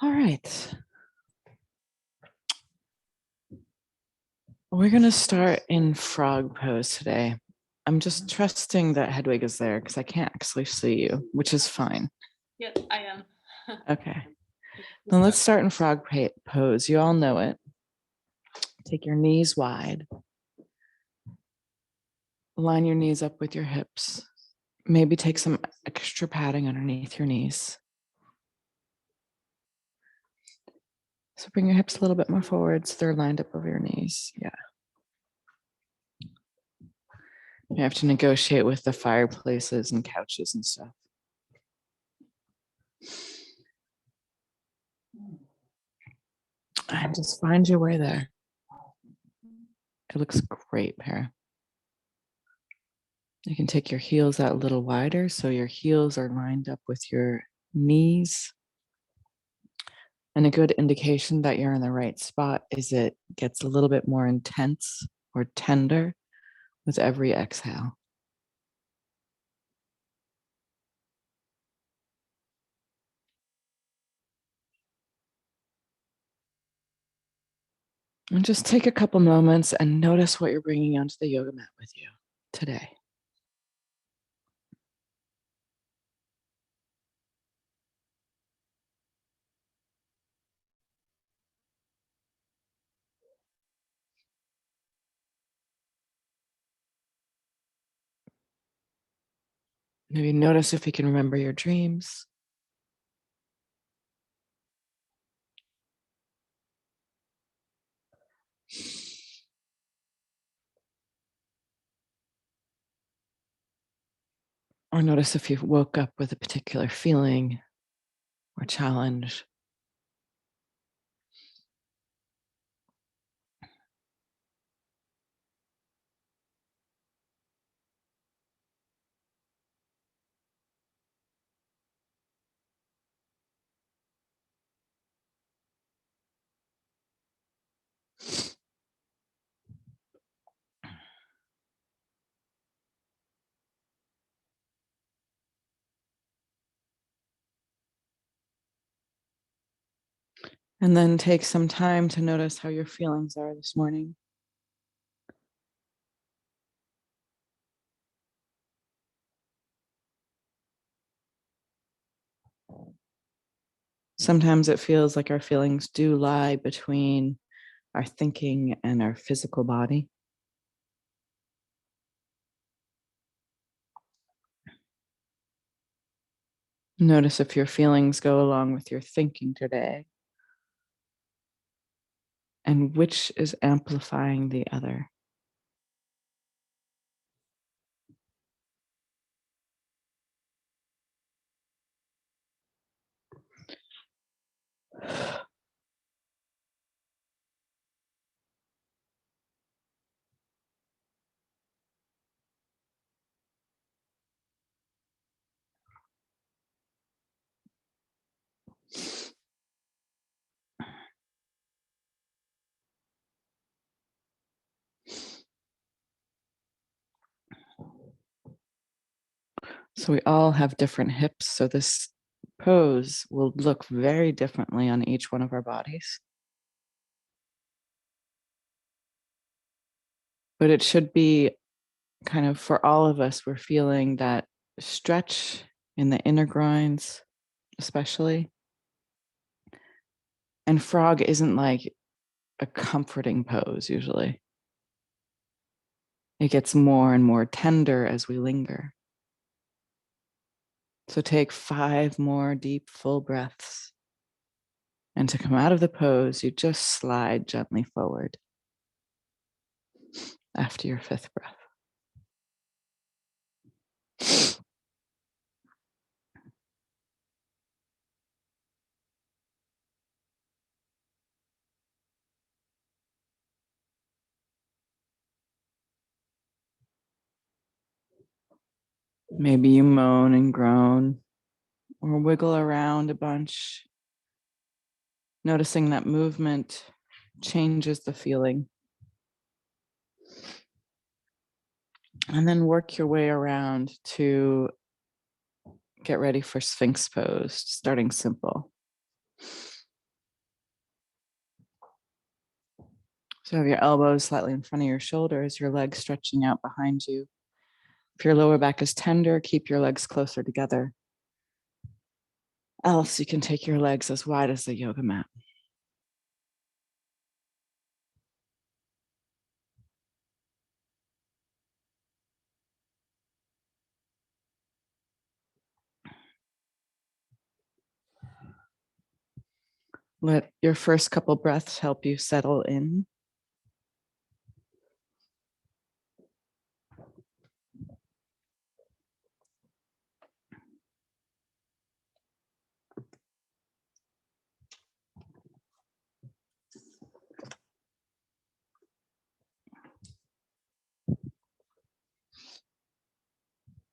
All right. We're going to start in frog pose today. I'm just trusting that Hedwig is there because I can't actually see you, which is fine. Yep, I am. Okay. Then let's start in frog pose. You all know it. Take your knees wide. Line your knees up with your hips. Maybe take some extra padding underneath your knees. So bring your hips a little bit more forward so they're lined up over your knees. Yeah. You have to negotiate with the fireplaces and couches and stuff. And just find your way there. It looks great, Para. You can take your heels out a little wider so your heels are lined up with your knees. And a good indication that you're in the right spot is it gets a little bit more intense or tender with every exhale. And just take a couple moments and notice what you're bringing onto the yoga mat with you today. Maybe notice if you can remember your dreams. Or notice if you woke up with a particular feeling or challenge. And then take some time to notice how your feelings are this morning. Sometimes it feels like our feelings do lie between our thinking and our physical body. Notice if your feelings go along with your thinking today, and which is amplifying the other. So we all have different hips, so this pose will look very differently on each one of our bodies. But it should be kind of for all of us, we're feeling that stretch in the inner groins, especially. And frog isn't like a comforting pose usually. It gets more and more tender as we linger. So take 5 more deep, full breaths. And to come out of the pose, you just slide gently forward after your 5th breath. Maybe you moan and groan or wiggle around a bunch, noticing that movement changes the feeling. And then work your way around to get ready for Sphinx Posed, starting simple. So have your elbows slightly in front of your shoulders, your legs stretching out behind you. If your lower back is tender, keep your legs closer together. Else, you can take your legs as wide as the yoga mat. Let your first couple breaths help you settle in.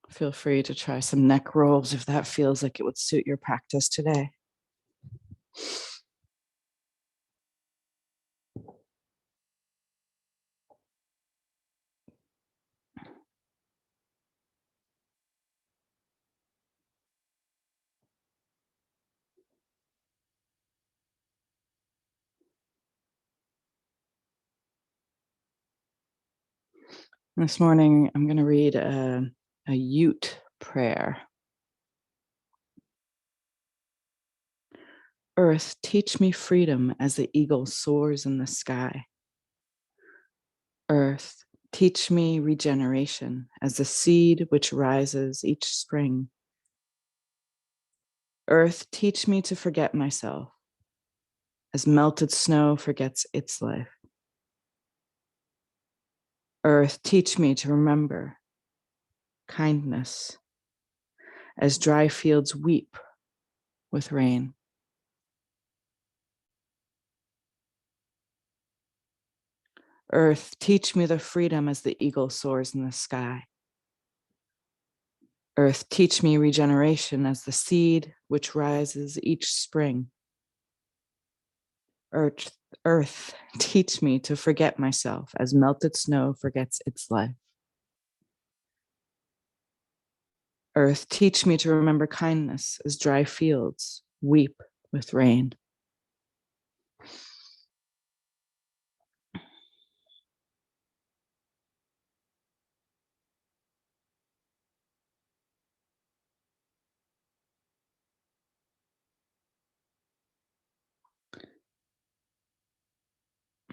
Feel free to try some neck rolls if that feels like it would suit your practice today. This morning, I'm going to read a Ute prayer. Earth, teach me freedom as the eagle soars in the sky. Earth, teach me regeneration as the seed which rises each spring. Earth, teach me to forget myself as melted snow forgets its life. Earth, teach me to remember kindness as dry fields weep with rain. Earth, teach me the freedom as the eagle soars in the sky. Earth, teach me regeneration as the seed which rises each spring. Earth, teach me to forget myself as melted snow forgets its life. Earth, teach me to remember kindness as dry fields weep with rain.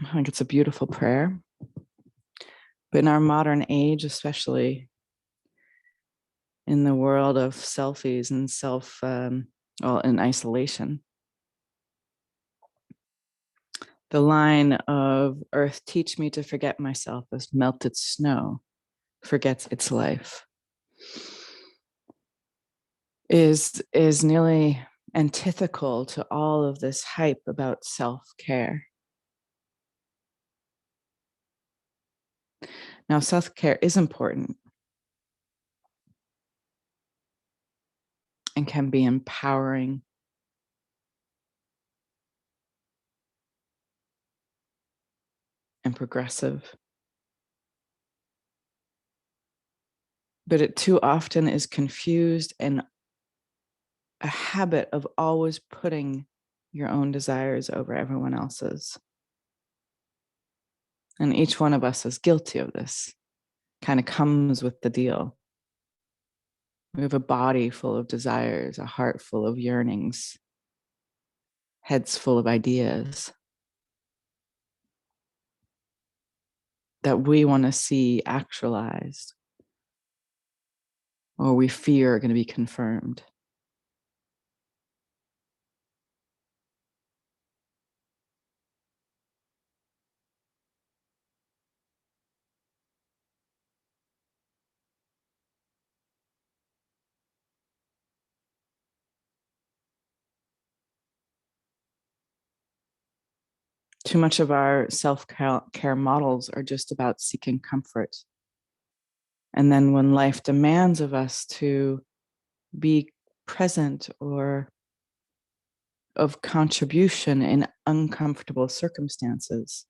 I think it's a beautiful prayer. But in our modern age, especially in the world of selfies and in isolation, the line of earth, teach me to forget myself as melted snow forgets its life is nearly antithetical to all of this hype about self-care. Now, self-care is important and can be empowering and progressive. But it too often is confused and a habit of always putting your own desires over everyone else's. And each one of us is guilty of this. Kind of comes with the deal. We have a body full of desires, a heart full of yearnings, heads full of ideas that we want to see actualized or we fear are going to be confirmed. Too much of our self-care models are just about seeking comfort. And then when life demands of us to be present or of contribution in uncomfortable circumstances,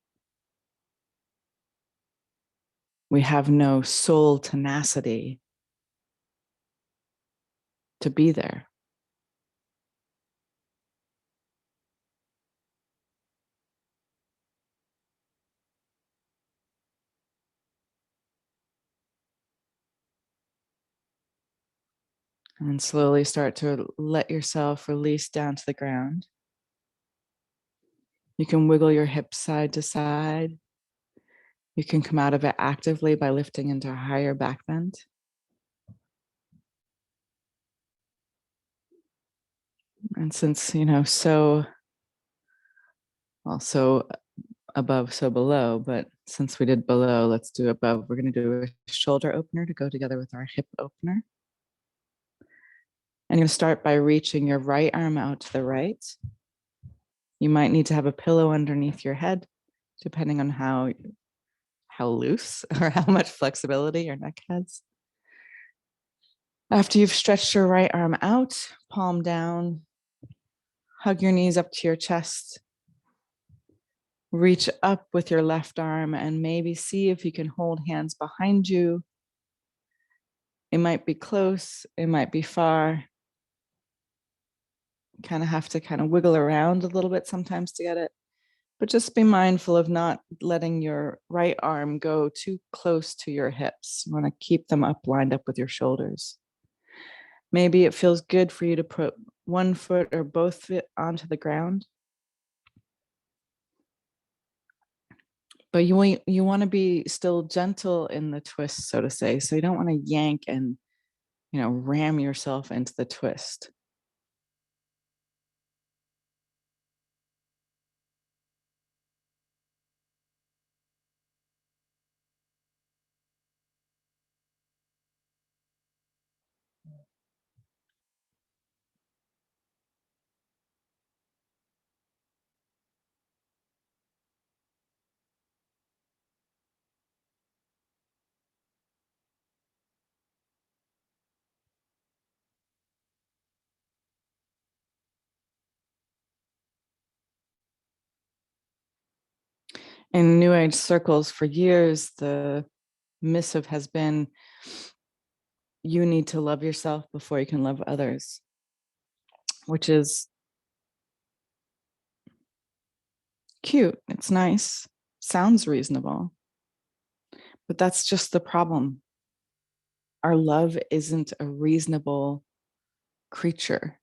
we have no soul tenacity to be there. And slowly start to let yourself release down to the ground. You can wiggle your hips side to side. You can come out of it actively by lifting into a higher back bend. And since, so also above, so below, but since we did below, let's do above. We're going to do a shoulder opener to go together with our hip opener. And you're going to start by reaching your right arm out to the right. You might need to have a pillow underneath your head, depending on how loose or how much flexibility your neck has. After you've stretched your right arm out, palm down, hug your knees up to your chest. Reach up with your left arm and maybe see if you can hold hands behind you. It might be close, it might be far. Kind of have to wiggle around a little bit sometimes to get it. But just be mindful of not letting your right arm go too close to your hips. You want to keep them up, lined up with your shoulders. Maybe it feels good for you to put one foot or both feet onto the ground. But you want to be still gentle in the twist, so to say. So you don't want to yank and, ram yourself into the twist. In New Age circles for years, the missive has been, you need to love yourself before you can love others, which is cute. It's nice. Sounds reasonable. But that's just the problem. Our love isn't a reasonable creature.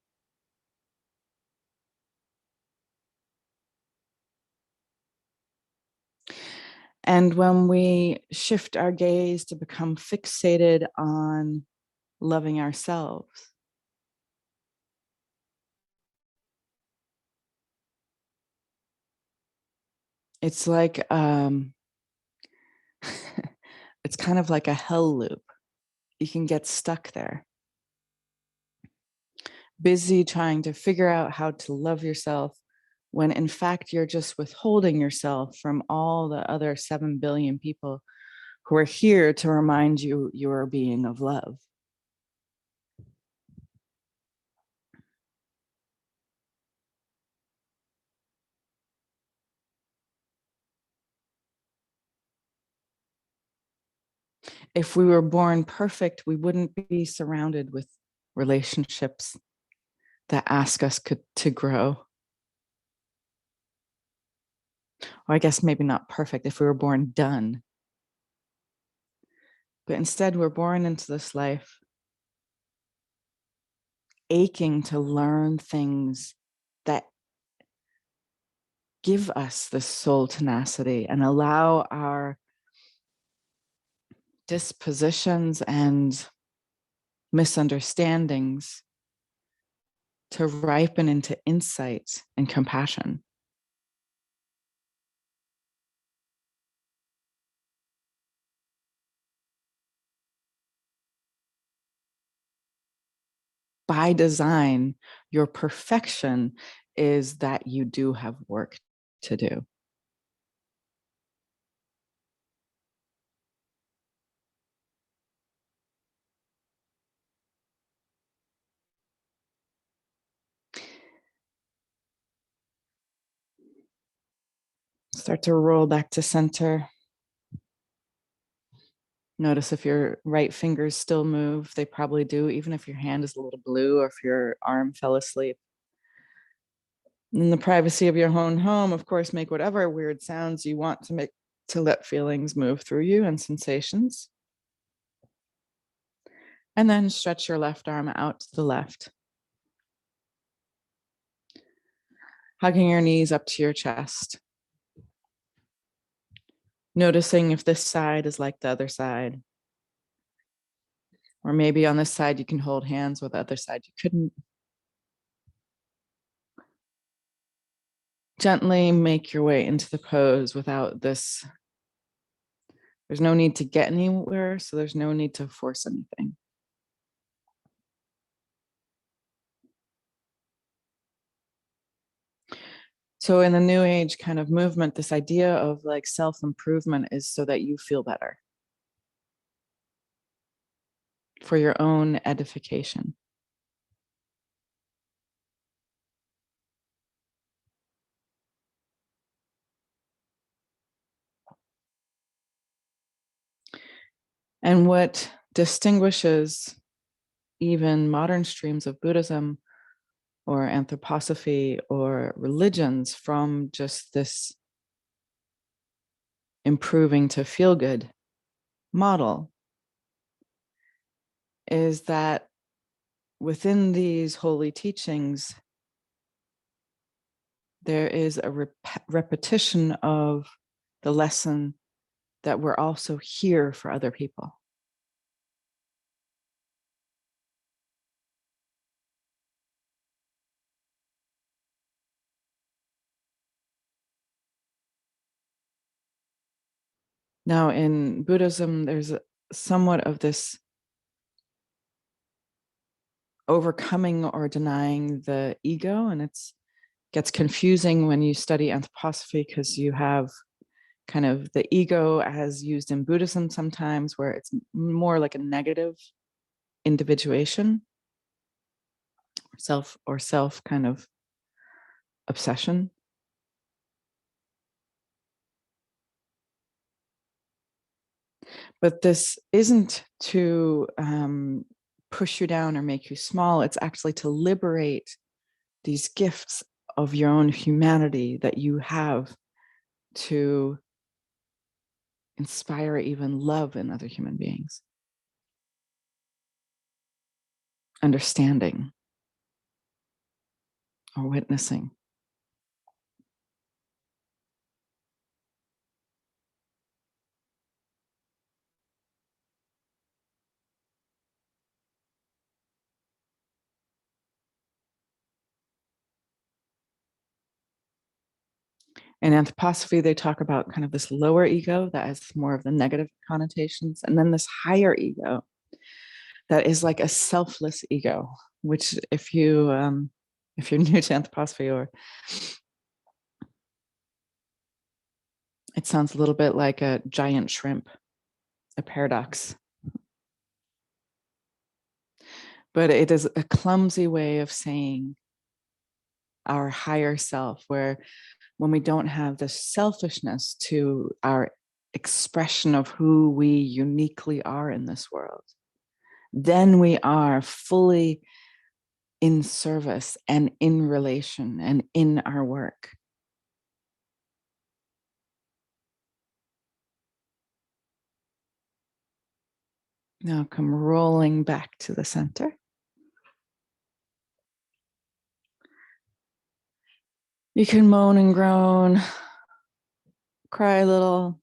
And when we shift our gaze to become fixated on loving ourselves, it's like it's kind of like a hell loop. You can get stuck there, busy trying to figure out how to love yourself, when in fact you're just withholding yourself from all the other 7 billion people who are here to remind you you're a being of love. If we were born perfect, we wouldn't be surrounded with relationships that ask us to grow. Or I guess maybe not perfect if we were born done. But instead, we're born into this life aching to learn things that give us this soul tenacity and allow our dispositions and misunderstandings to ripen into insight and compassion. By design, your perfection is that you do have work to do. Start to roll back to center. Notice if your right fingers still move. They probably do, even if your hand is a little blue or if your arm fell asleep. In the privacy of your own home, of course, make whatever weird sounds you want to make to let feelings move through you and sensations. And then stretch your left arm out to the left, hugging your knees up to your chest. Noticing if this side is like the other side. Or maybe on this side you can hold hands, with the other side you couldn't. Gently make your way into the pose without this. There's no need to get anywhere, so there's no need to force anything. So in the new age kind of movement, this idea of like self-improvement is so that you feel better, for your own edification. And what distinguishes even modern streams of Buddhism or anthroposophy or religions from just this improving to feel good model is that within these holy teachings, there is a repetition of the lesson that we're also here for other people. Now, in Buddhism, there's somewhat of this overcoming or denying the ego, and it's gets confusing when you study anthroposophy because you have kind of the ego as used in Buddhism sometimes, where it's more like a negative individuation, self kind of obsession. But this isn't to push you down or make you small. It's actually to liberate these gifts of your own humanity that you have to inspire even love in other human beings. Understanding or witnessing. In anthroposophy, they talk about kind of this lower ego that has more of the negative connotations, and then this higher ego that is like a selfless ego, which if you're new to anthroposophy, or it sounds a little bit like a giant shrimp, a paradox. But it is a clumsy way of saying our higher self, where when we don't have the selfishness to our expression of who we uniquely are in this world, then we are fully in service and in relation and in our work. Now come rolling back to the center. You can moan and groan, cry a little.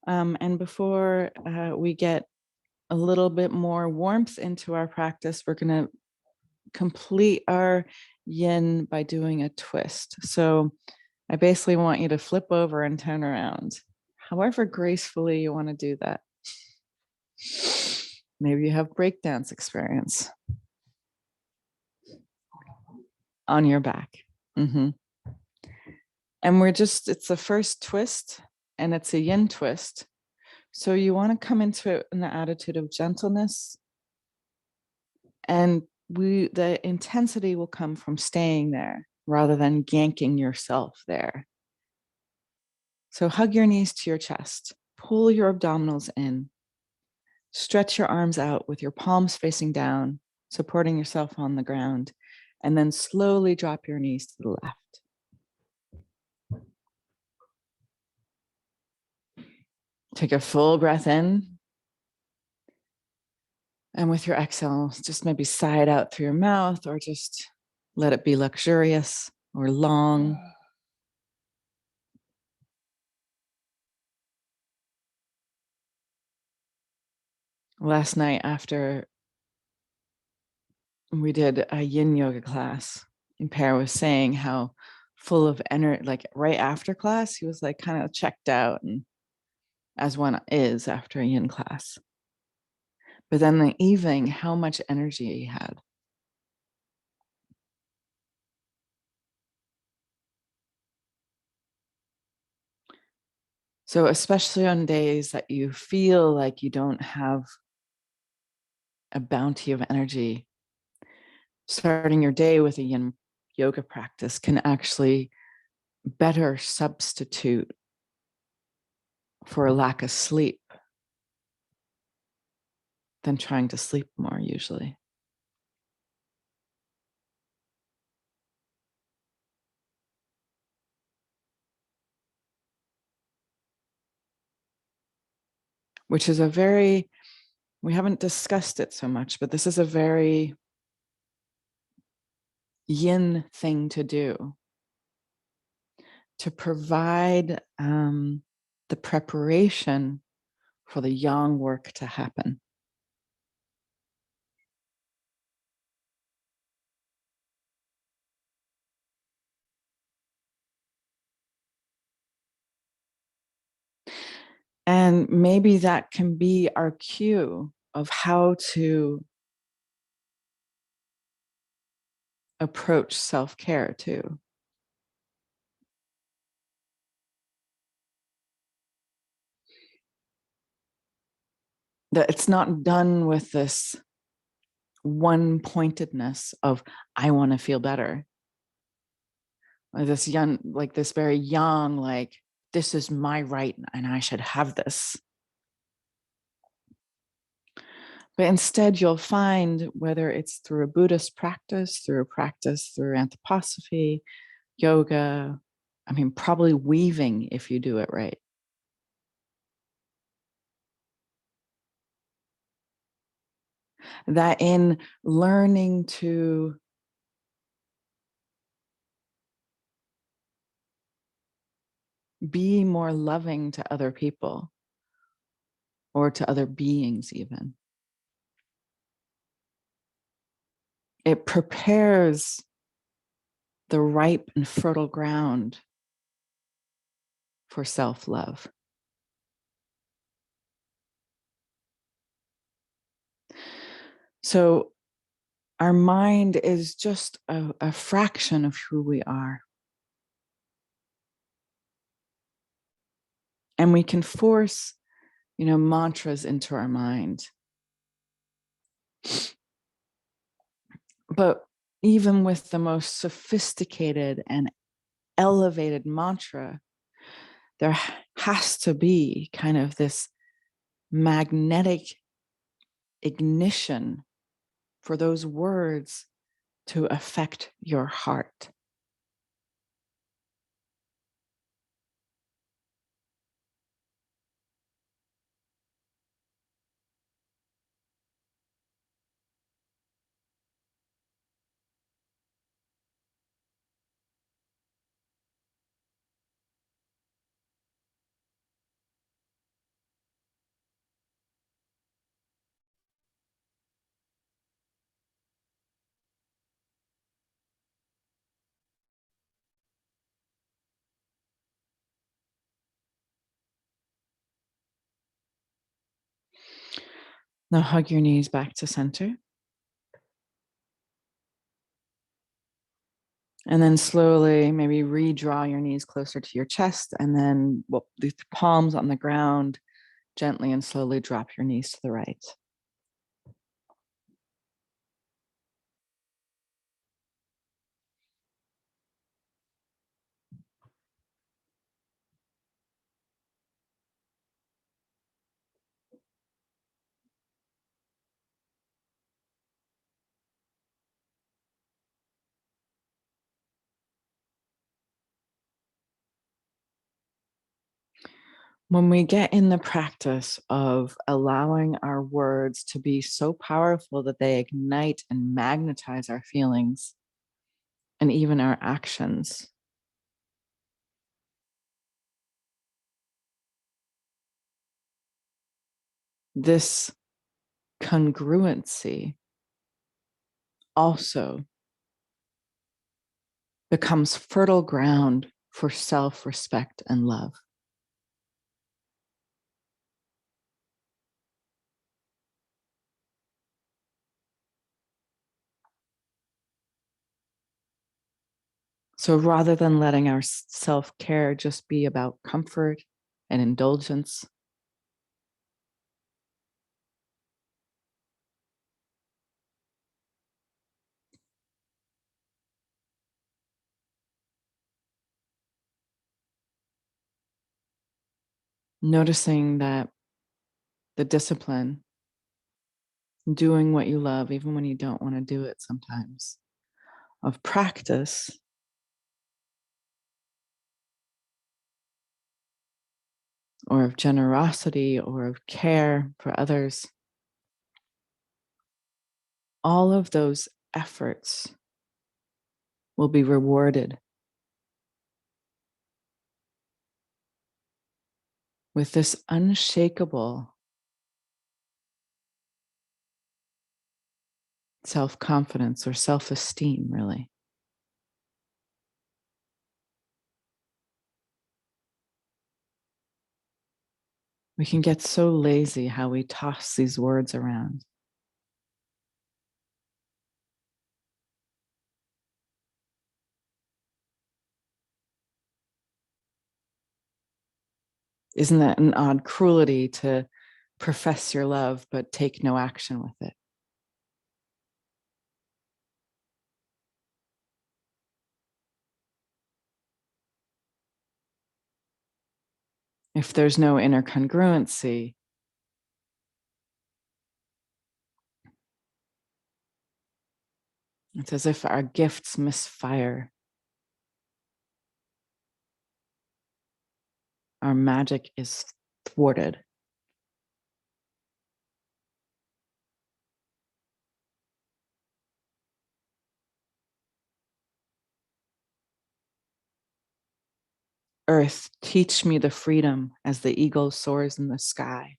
And before we get a little bit more warmth into our practice, we're going to complete our yin by doing a twist. So I basically want you to flip over and turn around, however gracefully you want to do that. Maybe you have breakdance experience on your back. Mm-hmm. And it's the first twist, and it's a yin twist. So you want to come into it in the attitude of gentleness, and the intensity will come from staying there rather than yanking yourself there. So hug your knees to your chest, pull your abdominals in, stretch your arms out with your palms facing down, supporting yourself on the ground, and then slowly drop your knees to the left. Take a full breath in And with your exhale, just maybe sigh it out through your mouth or just let it be luxurious or long. Last night, after we did a yin yoga class, and Per was saying how full of energy, like right after class, he was like kind of checked out, and as one is after a yin class. But then the evening, how much energy he had. So, especially on days that you feel like you don't have a bounty of energy, starting your day with a yin yoga practice can actually better substitute for a lack of sleep than trying to sleep more usually. Which is we haven't discussed it so much, but this is a very yin thing to do, to provide the preparation for the yang work to happen. And maybe that can be our cue of how to approach self-care too. That it's not done with this one pointedness of, I want to feel better. Or this young, like this very young, like, this is my right and I should have this. But instead, you'll find, whether it's through a Buddhist practice, through anthroposophy, yoga, I mean, probably weaving if you do it right. That in learning to be more loving to other people or to other beings, even, it prepares the ripe and fertile ground for self-love. So our mind is just a fraction of who we are. And we can force, mantras into our mind. But even with the most sophisticated and elevated mantra, there has to be kind of this magnetic ignition for those words to affect your heart. Now hug your knees back to center. And then slowly, maybe redraw your knees closer to your chest, and then the palms on the ground, gently and slowly drop your knees to the right. When we get in the practice of allowing our words to be so powerful that they ignite and magnetize our feelings and even our actions, this congruency also becomes fertile ground for self-respect and love. So rather than letting our self-care just be about comfort and indulgence, noticing that the discipline, doing what you love, even when you don't want to do it sometimes, of practice or of generosity or of care for others, all of those efforts will be rewarded with this unshakable self-confidence or self-esteem, really. We can get so lazy how we toss these words around. Isn't that an odd cruelty to profess your love but take no action with it? If there's no inner congruency, it's as if our gifts misfire. Our magic is thwarted. Earth, teach me the freedom as the eagle soars in the sky.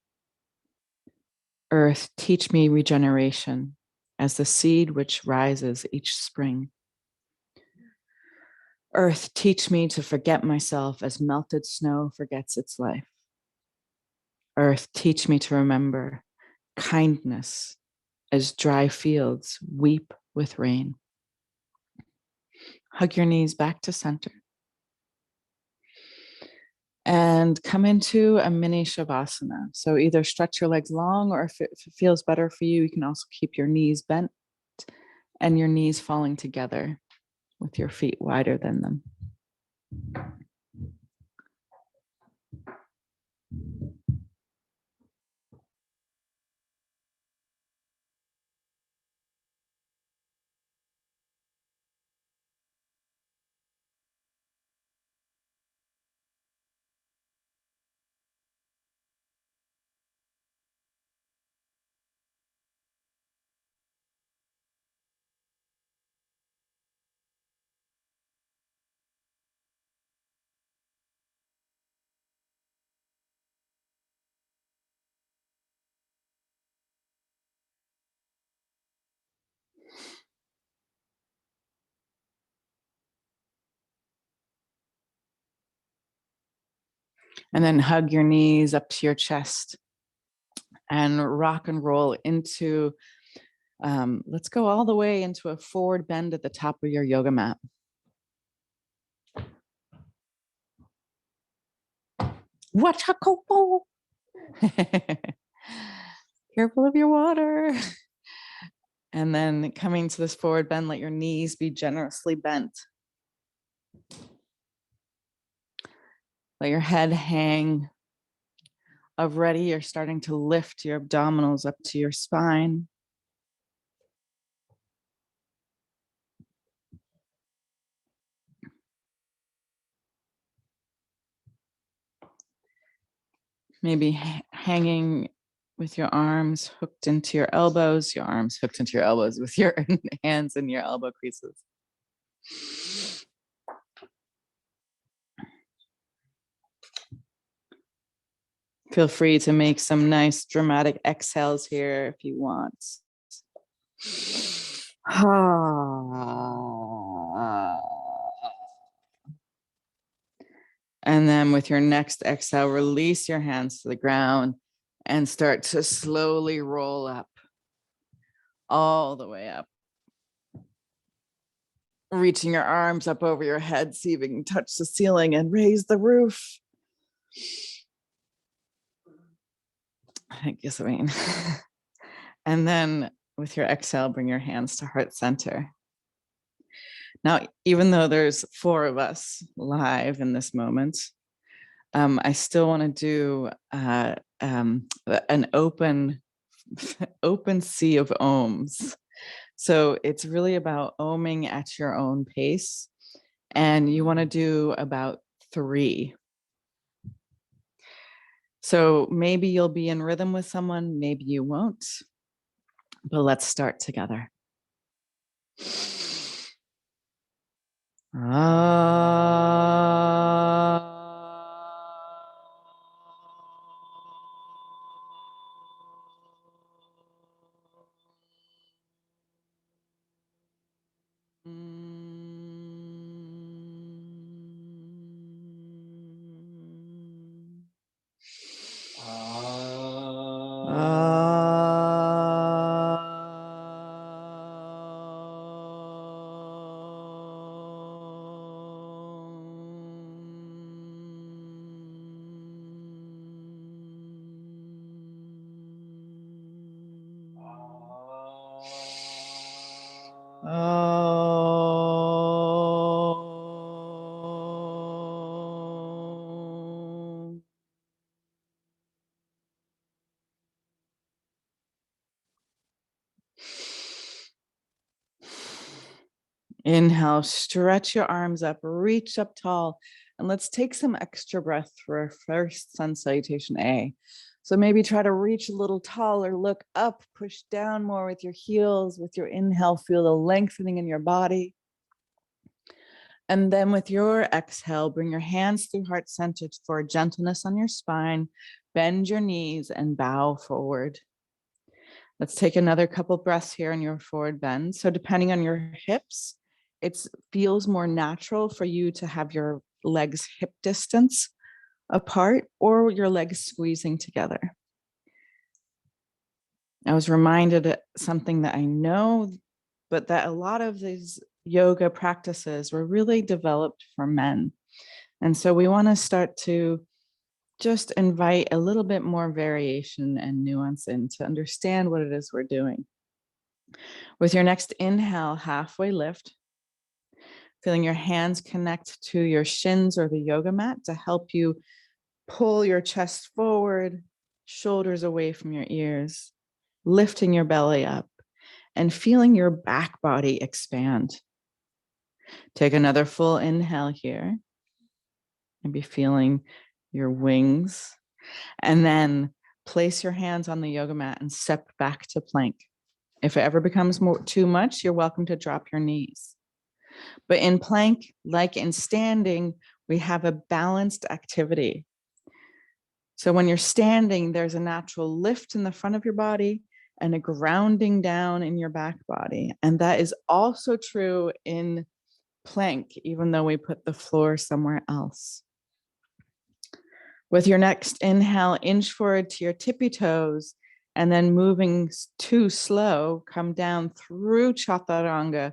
Earth, teach me regeneration as the seed which rises each spring. Earth, teach me to forget myself as melted snow forgets its life. Earth, teach me to remember kindness as dry fields weep with rain. Hug your knees back to center. And come into a mini Shavasana. So either stretch your legs long, or if it feels better for you, you can also keep your knees bent and your knees falling together with your feet wider than them. And then hug your knees up to your chest and rock and roll into, let's go all the way into a forward bend at the top of your yoga mat. Wachakopo. Careful of your water. And then coming to this forward bend, let your knees be generously bent. Let your head hang. Already, you're starting to lift your abdominals up to your spine. Maybe hanging with your arms hooked into your elbows, with your hands in your elbow creases. Feel free to make some nice dramatic exhales here if you want. And then with your next exhale, release your hands to the ground and start to slowly roll up, all the way up. Reaching your arms up over your head, see if you can touch the ceiling and raise the roof. Thank you, Sabine. And then with your exhale, bring your hands to heart center. Now, even though there's 4 of us live in this moment, I still want to do an open sea of ohms. So it's really about ohming at your own pace. And you want to do about 3. So maybe you'll be in rhythm with someone, maybe you won't. But let's start together. Inhale, stretch your arms up, reach up tall, and let's take some extra breath for our first sun salutation A. So maybe try to reach a little taller, look up, push down more with your heels. With your inhale, feel the lengthening in your body. And then with your exhale, bring your hands through heart center for gentleness on your spine, bend your knees and bow forward. Let's take another couple breaths here in your forward bend. So depending on your hips, it feels more natural for you to have your legs hip distance apart or your legs squeezing together. I was reminded of something that I know, but that a lot of these yoga practices were really developed for men. And so we want to start to just invite a little bit more variation and nuance in to understand what it is we're doing. With your next inhale, halfway lift, feeling your hands connect to your shins or the yoga mat to help you pull your chest forward, shoulders away from your ears, lifting your belly up and feeling your back body expand. Take another full inhale here. Maybe feeling your wings. And then place your hands on the yoga mat and step back to plank. If it ever becomes too much, you're welcome to drop your knees. But in plank, like in standing, we have a balanced activity. So when you're standing, there's a natural lift in the front of your body and a grounding down in your back body. And that is also true in plank, even though we put the floor somewhere else. With your next inhale, inch forward to your tippy toes, and then moving too slow, come down through Chaturanga,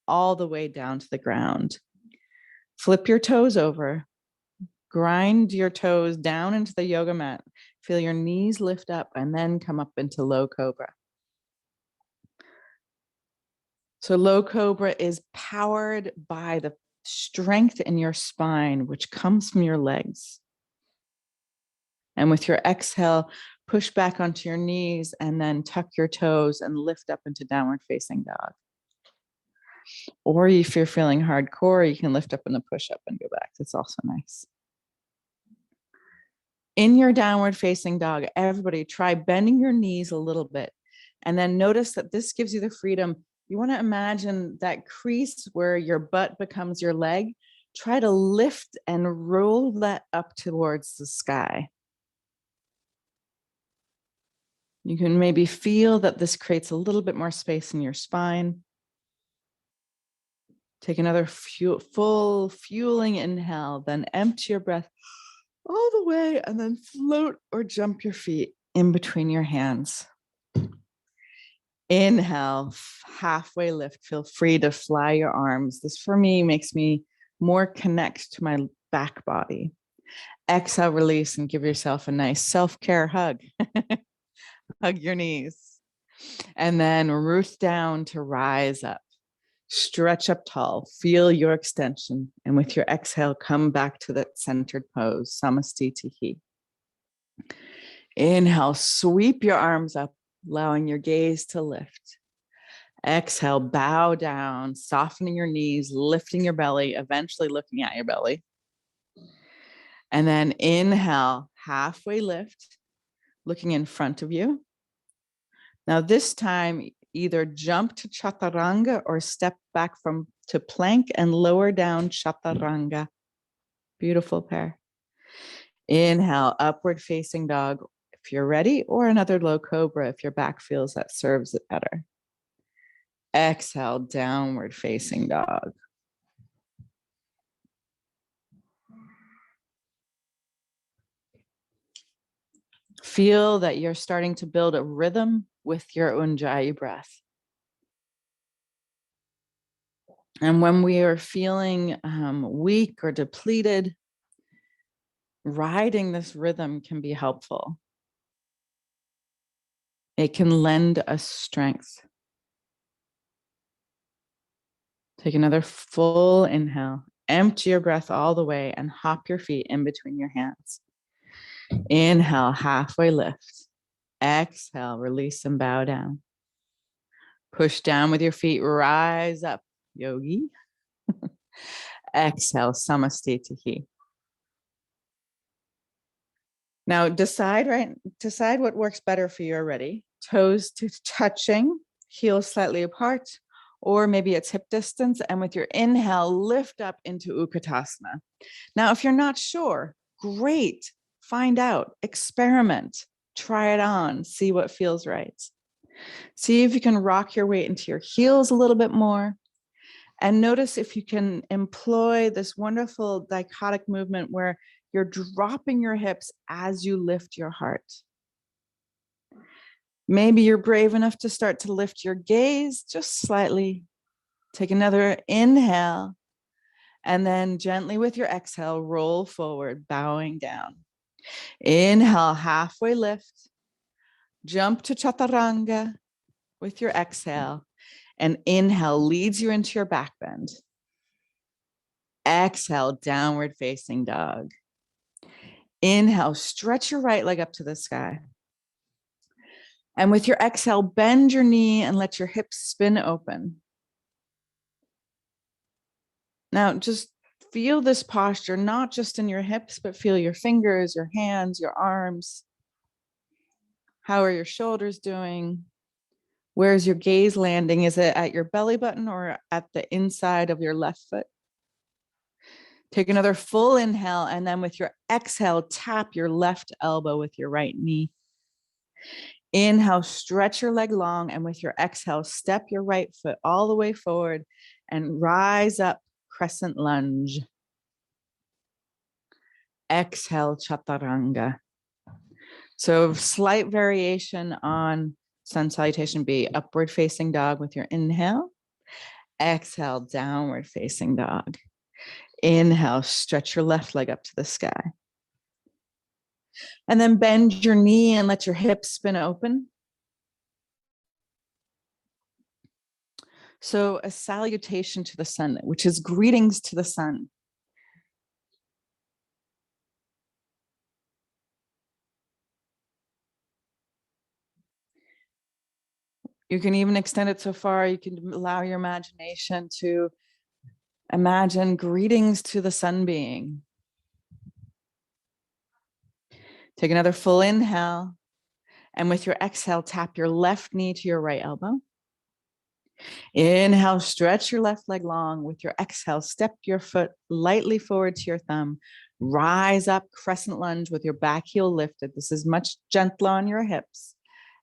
all the way down to the ground. Flip your toes over, grind your toes down into the yoga mat, feel your knees lift up, and then come up into low cobra. So low cobra is powered by the strength in your spine, which comes from your legs. And with your exhale, push back onto your knees and then tuck your toes and lift up into downward facing dog. Or if you're feeling hardcore, you can lift up in a push up and go back. That's also nice. In your downward facing dog, everybody try bending your knees a little bit. And then notice that this gives you the freedom. You want to imagine that crease where your butt becomes your leg. Try to lift and roll that up towards the sky. You can maybe feel that this creates a little bit more space in your spine. Take another full fueling inhale, then empty your breath all the way and then float or jump your feet in between your hands. Inhale, halfway lift. Feel free to fly your arms. This for me makes me more connect to my back body. Exhale, release, and give yourself a nice self-care hug. Hug your knees. And then root down to rise up. Stretch up tall. Feel your extension. And with your exhale, come back to that centered pose, Samastitihi. Inhale, sweep your arms up, allowing your gaze to lift. Exhale, bow down, softening your knees, lifting your belly, eventually looking at your belly. And then inhale, halfway lift, looking in front of you. Now this time, either jump to Chaturanga or step back to plank and lower down Chaturanga. Beautiful pair. Inhale, upward facing dog if you're ready, or another low cobra if your back feels that serves it better. Exhale, downward facing dog. Feel that you're starting to build a rhythm with your Ujjayi breath. And when we are feeling weak or depleted, riding this rhythm can be helpful. It can lend us strength. Take another full inhale. Empty your breath all the way and hop your feet in between your hands. Inhale, halfway lift. Exhale, release and bow down. Push down with your feet, rise up, yogi. Exhale, samastitihi. Now decide what works better for you already. Toes to touching, heels slightly apart, or maybe it's hip distance. And with your inhale, lift up into Utkatasana. Now, if you're not sure, great. Find out, experiment, try it on, see what feels right. See if you can rock your weight into your heels a little bit more. And notice if you can employ this wonderful dichotic movement where you're dropping your hips as you lift your heart. Maybe you're brave enough to start to lift your gaze just slightly. Take another inhale. And then gently with your exhale, roll forward, bowing down. Inhale, halfway lift. Jump to Chaturanga with your exhale. And inhale leads you into your back bend. Exhale, downward facing dog. Inhale, stretch your right leg up to the sky. And with your exhale, bend your knee and let your hips spin open. Now, just feel this posture, not just in your hips, but feel your fingers, your hands, your arms. How are your shoulders doing? Where's your gaze landing? Is it at your belly button or at the inside of your left foot? Take another full inhale, and then with your exhale, tap your left elbow with your right knee. Inhale, stretch your leg long, and with your exhale, step your right foot all the way forward and rise up, Crescent Lunge. Exhale, Chaturanga. So slight variation on Sun Salutation B, upward facing dog with your inhale. Exhale, downward facing dog. Inhale, stretch your left leg up to the sky. And then bend your knee and let your hips spin open. So a salutation to the sun, which is greetings to the sun. You can even extend it so far, you can allow your imagination to imagine greetings to the sun being. Take another full inhale. And with your exhale, tap your left knee to your right elbow. Inhale, stretch your left leg long. With your exhale, step your foot lightly forward to your thumb. Rise up, crescent lunge with your back heel lifted. This is much gentler on your hips.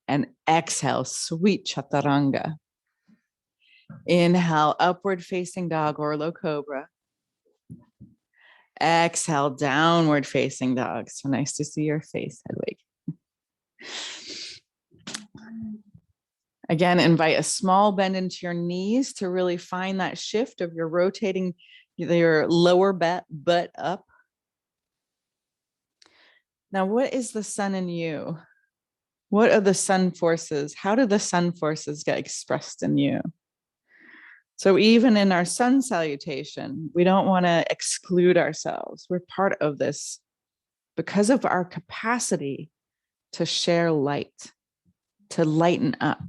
And exhale, sweet Chaturanga. Inhale, upward facing dog or low cobra. Exhale, downward facing dog. So nice to see your face, Hedwig. Again, invite a small bend into your knees to really find that shift of your rotating your lower butt up. Now, what is the sun in you? What are the sun forces? How do the sun forces get expressed in you? So even in our sun salutation, we don't want to exclude ourselves. We're part of this because of our capacity to share light, to lighten up,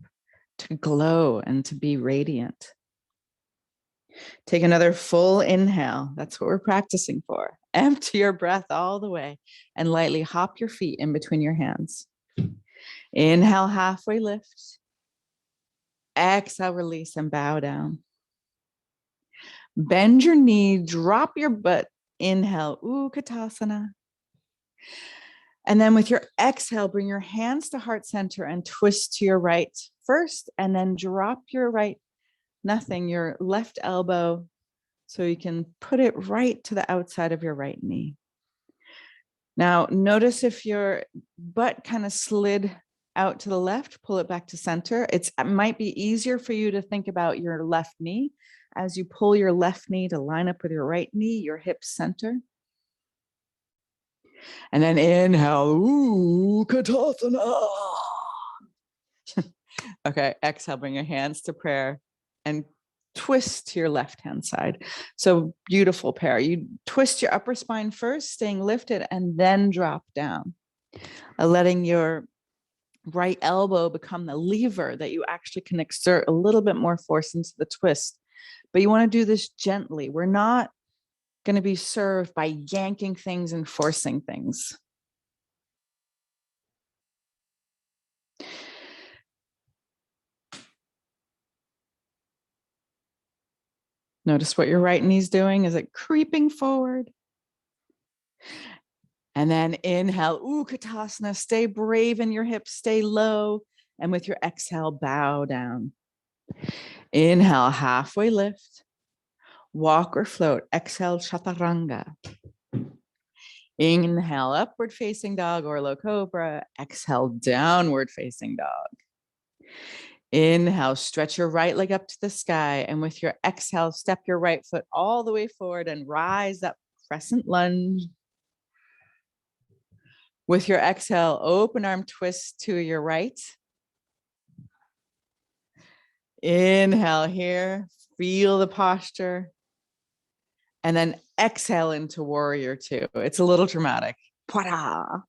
to glow, and to be radiant. Take another full inhale. That's what we're practicing for. Empty your breath all the way and lightly hop your feet in between your hands. Inhale, halfway lift. Exhale, release and bow down. Bend your knee, drop your butt. Inhale, Utkatasana. And then with your exhale, bring your hands to heart center and twist to your right first, and then drop your your left elbow, so you can put it right to the outside of your right knee. Now, notice if your butt kind of slid out to the left, pull it back to center. It might be easier for you to think about your left knee as you pull your left knee to line up with your right knee, your hips center. And then inhale, Utkatasana. Okay, exhale, bring your hands to prayer and twist to your left-hand side. So beautiful pair. You twist your upper spine first, staying lifted, and then drop down, letting your right elbow become the lever that you actually can exert a little bit more force into the twist. But you want to do this gently. We're not going to be served by yanking things and forcing things. Notice what your right knee's doing. Is it creeping forward? And then inhale, Utkatasana. Stay brave in your hips, stay low. And with your exhale, bow down. Inhale, halfway lift. Walk or float. Exhale, Chaturanga. Inhale, upward facing dog or low cobra. Exhale, downward facing dog. Inhale, stretch your right leg up to the sky. And with your exhale, step your right foot all the way forward and rise up, crescent lunge. With your exhale, open arm twist to your right. Inhale here, feel the posture. And then exhale into warrior two. It's a little dramatic. Pwada.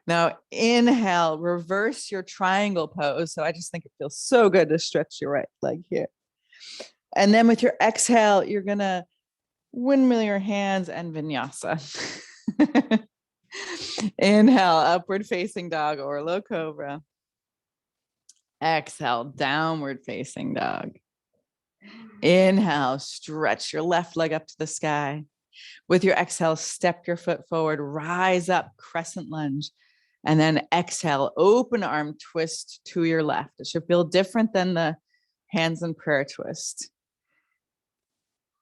Now inhale, reverse your triangle pose. So I just think it feels so good to stretch your right leg here. And then with your exhale, you're gonna windmill your hands and vinyasa. Inhale, upward facing dog or low cobra. Exhale, downward facing dog. Inhale, stretch your left leg up to the sky. With your exhale, step your foot forward, rise up, crescent lunge. And then exhale, open arm twist to your left. It should feel different than the hands in prayer twist.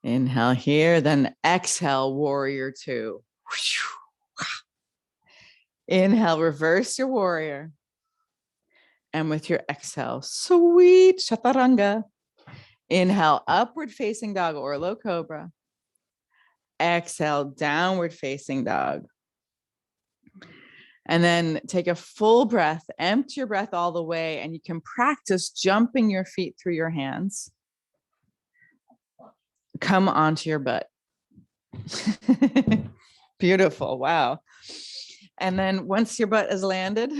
Inhale here, then exhale, warrior two. Inhale, reverse your warrior. And with your exhale, sweet Chaturanga. Inhale, upward facing dog or low cobra. Exhale, downward facing dog. And then take a full breath, empty your breath all the way, and you can practice jumping your feet through your hands. Come onto your butt. Beautiful, wow. And then once your butt is landed,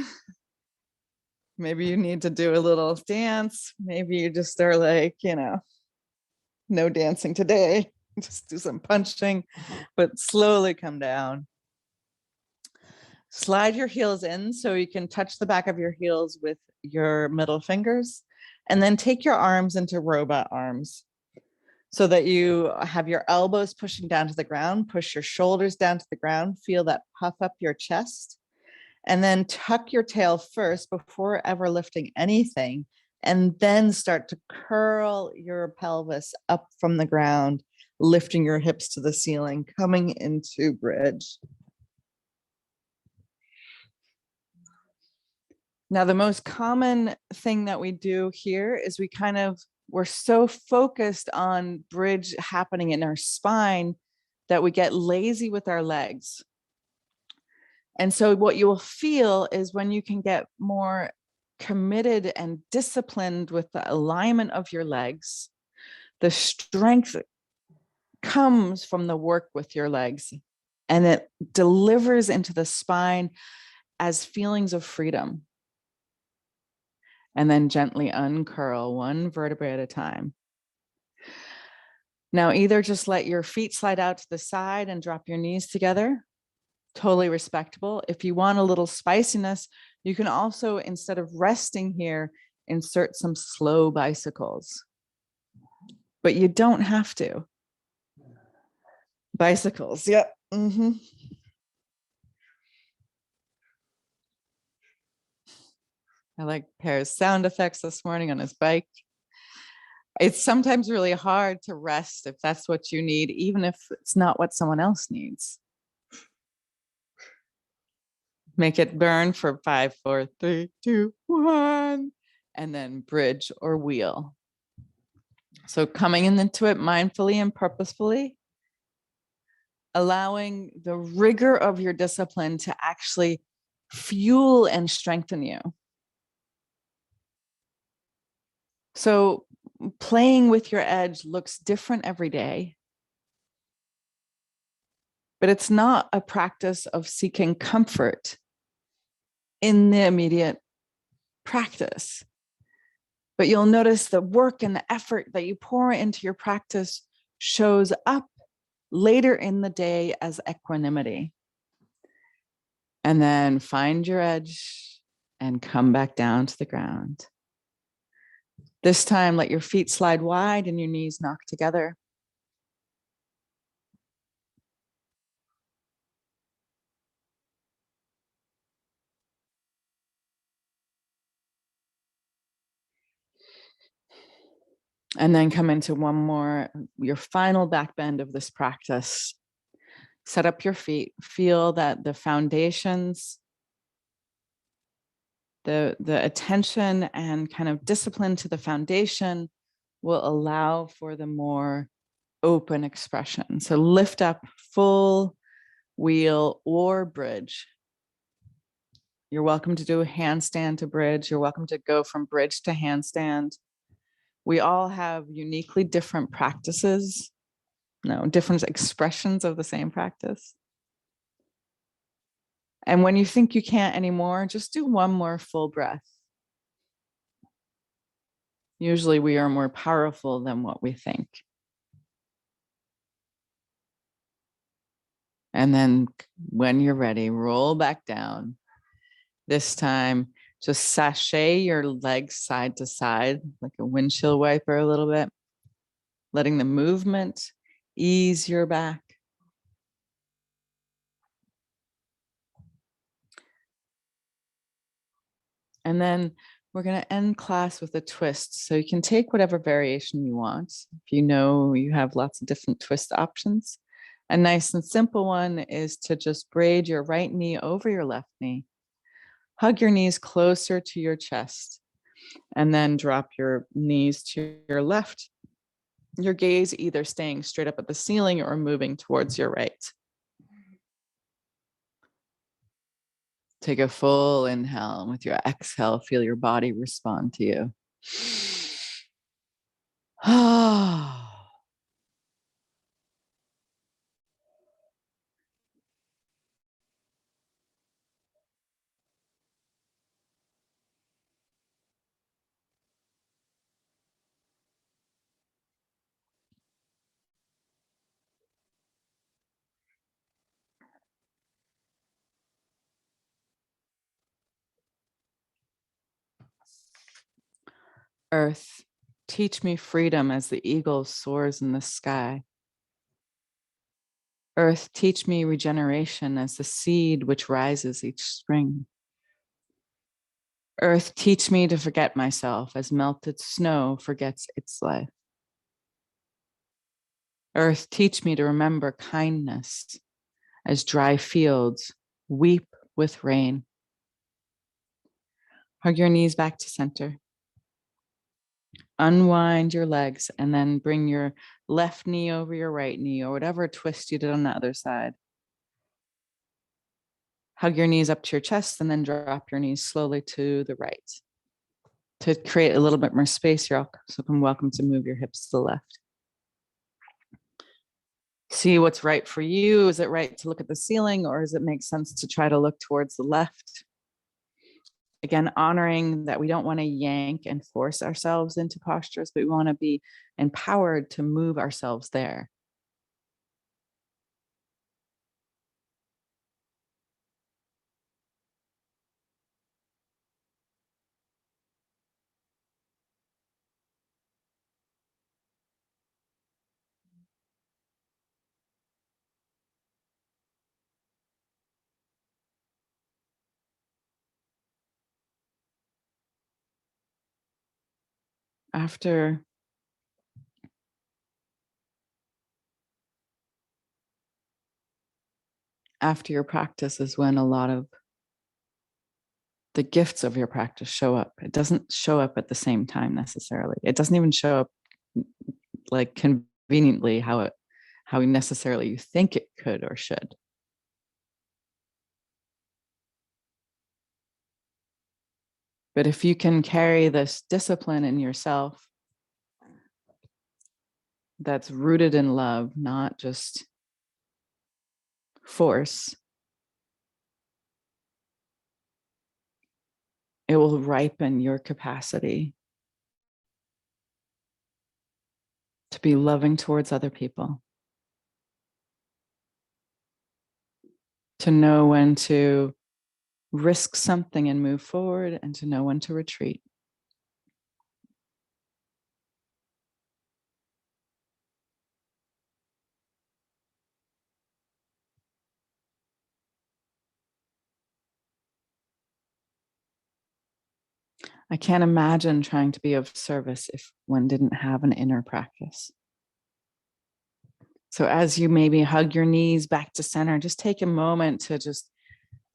maybe you need to do a little dance. Maybe you just are like, no dancing today. Just do some punching, but slowly come down. Slide your heels in so you can touch the back of your heels with your middle fingers, and then take your arms into robot arms so that you have your elbows pushing down to the ground. Push your shoulders down to the ground. Feel that puff up your chest, and then tuck your tail first before ever lifting anything, and then start to curl your pelvis up from the ground, lifting your hips to the ceiling, coming into bridge. Now, the most common thing that we do here is we're so focused on bridge happening in our spine that we get lazy with our legs. And so what you will feel is when you can get more committed and disciplined with the alignment of your legs, the strength comes from the work with your legs, and it delivers into the spine as feelings of freedom. And then gently uncurl one vertebrae at a time. Now, either just let your feet slide out to the side and drop your knees together. Totally respectable. If you want a little spiciness, you can also, instead of resting here, insert some slow bicycles. But you don't have to. Bicycles, yep. Mm-hmm. I like Pear's sound effects this morning on his bike. It's sometimes really hard to rest if that's what you need, even if it's not what someone else needs. Make it burn for 5, 4, 3, 2, 1, and then bridge or wheel. So coming into it mindfully and purposefully, allowing the rigor of your discipline to actually fuel and strengthen you. So playing with your edge looks different every day, but it's not a practice of seeking comfort in the immediate practice. But you'll notice the work and the effort that you pour into your practice shows up later in the day as equanimity. And then find your edge and come back down to the ground. This time, let your feet slide wide and your knees knock together. And then come into one more, your final back bend of this practice. Set up your feet. Feel that the foundations, the attention and kind of discipline to the foundation will allow for the more open expression. So lift up, full wheel or bridge. You're welcome to do a handstand to bridge. You're welcome to go from bridge to handstand. We all have uniquely different practices, different expressions of the same practice. And when you think you can't anymore, just do one more full breath. Usually we are more powerful than what we think. And then when you're ready, roll back down. This time, just sashay your legs side to side, like a windshield wiper a little bit, letting the movement ease your back. And then we're going to end class with a twist. So you can take whatever variation you want. If you know you have lots of different twist options. A nice and simple one is to just braid your right knee over your left knee. Hug your knees closer to your chest, and then drop your knees to your left. Your gaze either staying straight up at the ceiling or moving towards your right. Take a full inhale, and with your exhale, feel your body respond to you. Earth, teach me freedom as the eagle soars in the sky. Earth, teach me regeneration as the seed which rises each spring. Earth, teach me to forget myself as melted snow forgets its life. Earth, teach me to remember kindness as dry fields weep with rain. Hug your knees back to center. Unwind your legs and then bring your left knee over your right knee or whatever twist you did on the other side. Hug your knees up to your chest and then drop your knees slowly to the right. To create a little bit more space, you're also welcome to move your hips to the left. See what's right for you. Is it right to look at the ceiling, or does it make sense to try to look towards the left? Again, honoring that we don't want to yank and force ourselves into postures, but we want to be empowered to move ourselves there. After your practice is when a lot of the gifts of your practice show up. It doesn't show up at the same time necessarily. It doesn't even show up like conveniently how necessarily you think it could or should. But if you can carry this discipline in yourself that's rooted in love, not just force, it will ripen your capacity to be loving towards other people, to know when to risk something and move forward, and to know when to retreat. I can't imagine trying to be of service if one didn't have an inner practice. So as you maybe hug your knees back to center, just take a moment to just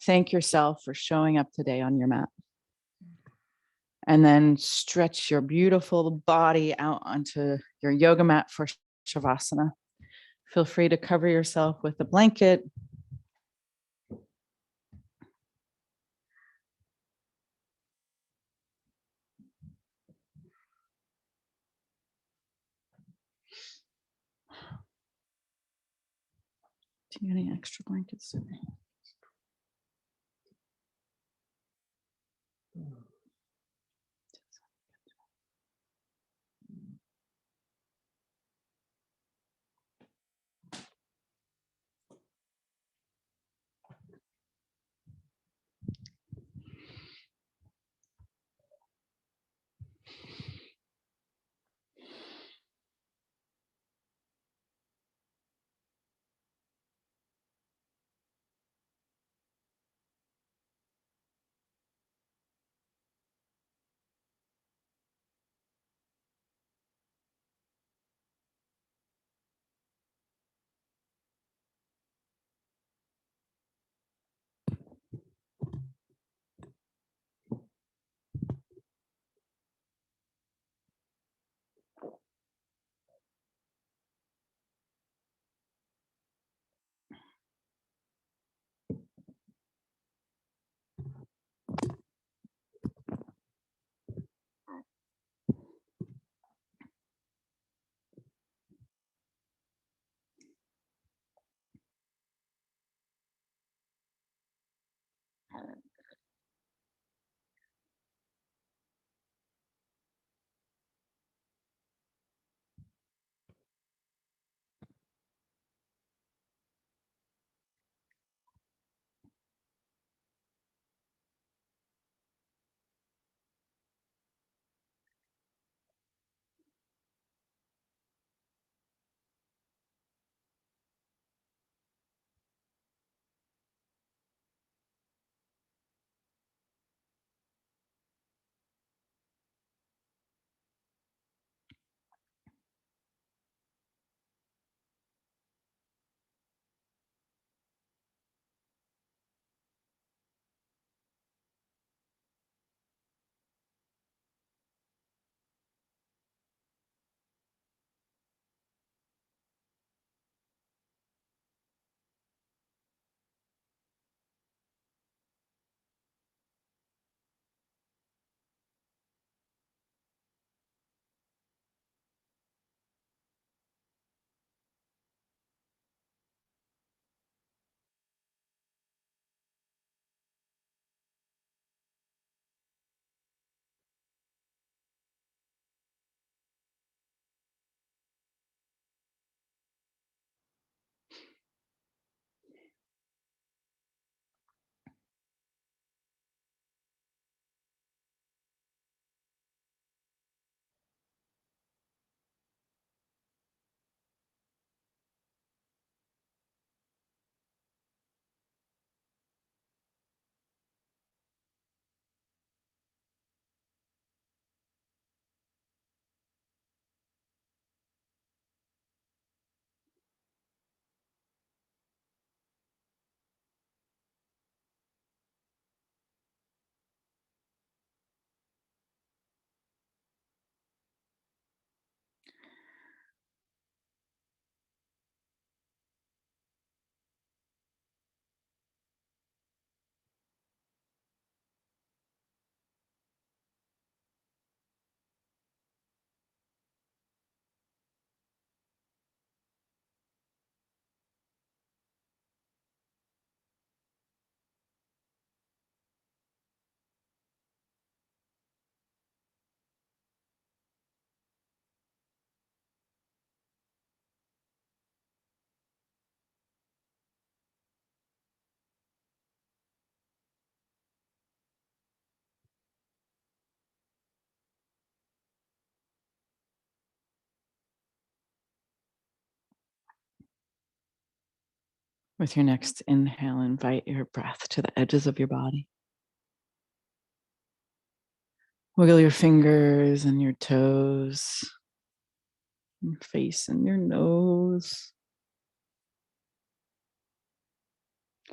thank yourself for showing up today on your mat. And then stretch your beautiful body out onto your yoga mat for Shavasana. Feel free to cover yourself with a blanket. Do you need any extra blankets today? With your next inhale, invite your breath to the edges of your body. Wiggle your fingers and your toes, your face and your nose.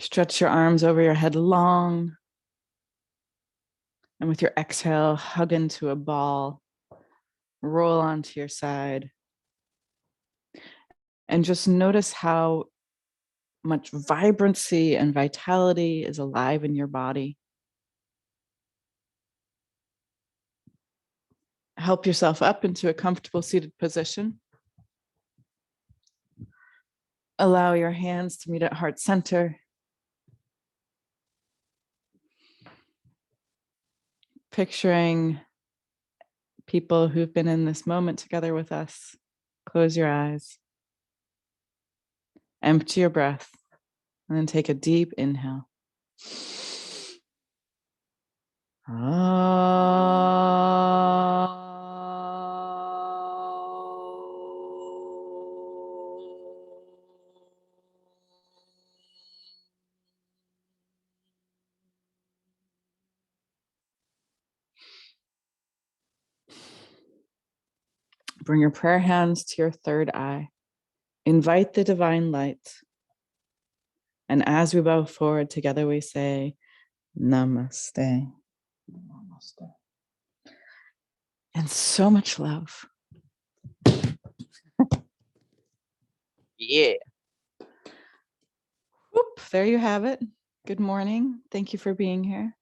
Stretch your arms over your head long. And with your exhale, hug into a ball. Roll onto your side. And just notice how much vibrancy and vitality is alive in your body. Help yourself up into a comfortable seated position. Allow your hands to meet at heart center. Picturing people who've been in this moment together with us. Close your eyes. Empty your breath. And then take a deep inhale. Bring your prayer hands to your third eye. Invite the divine light. And as we bow forward together, we say, Namaste. Namaste. And so much love. Yeah. Whoop, there you have it. Good morning. Thank you for being here.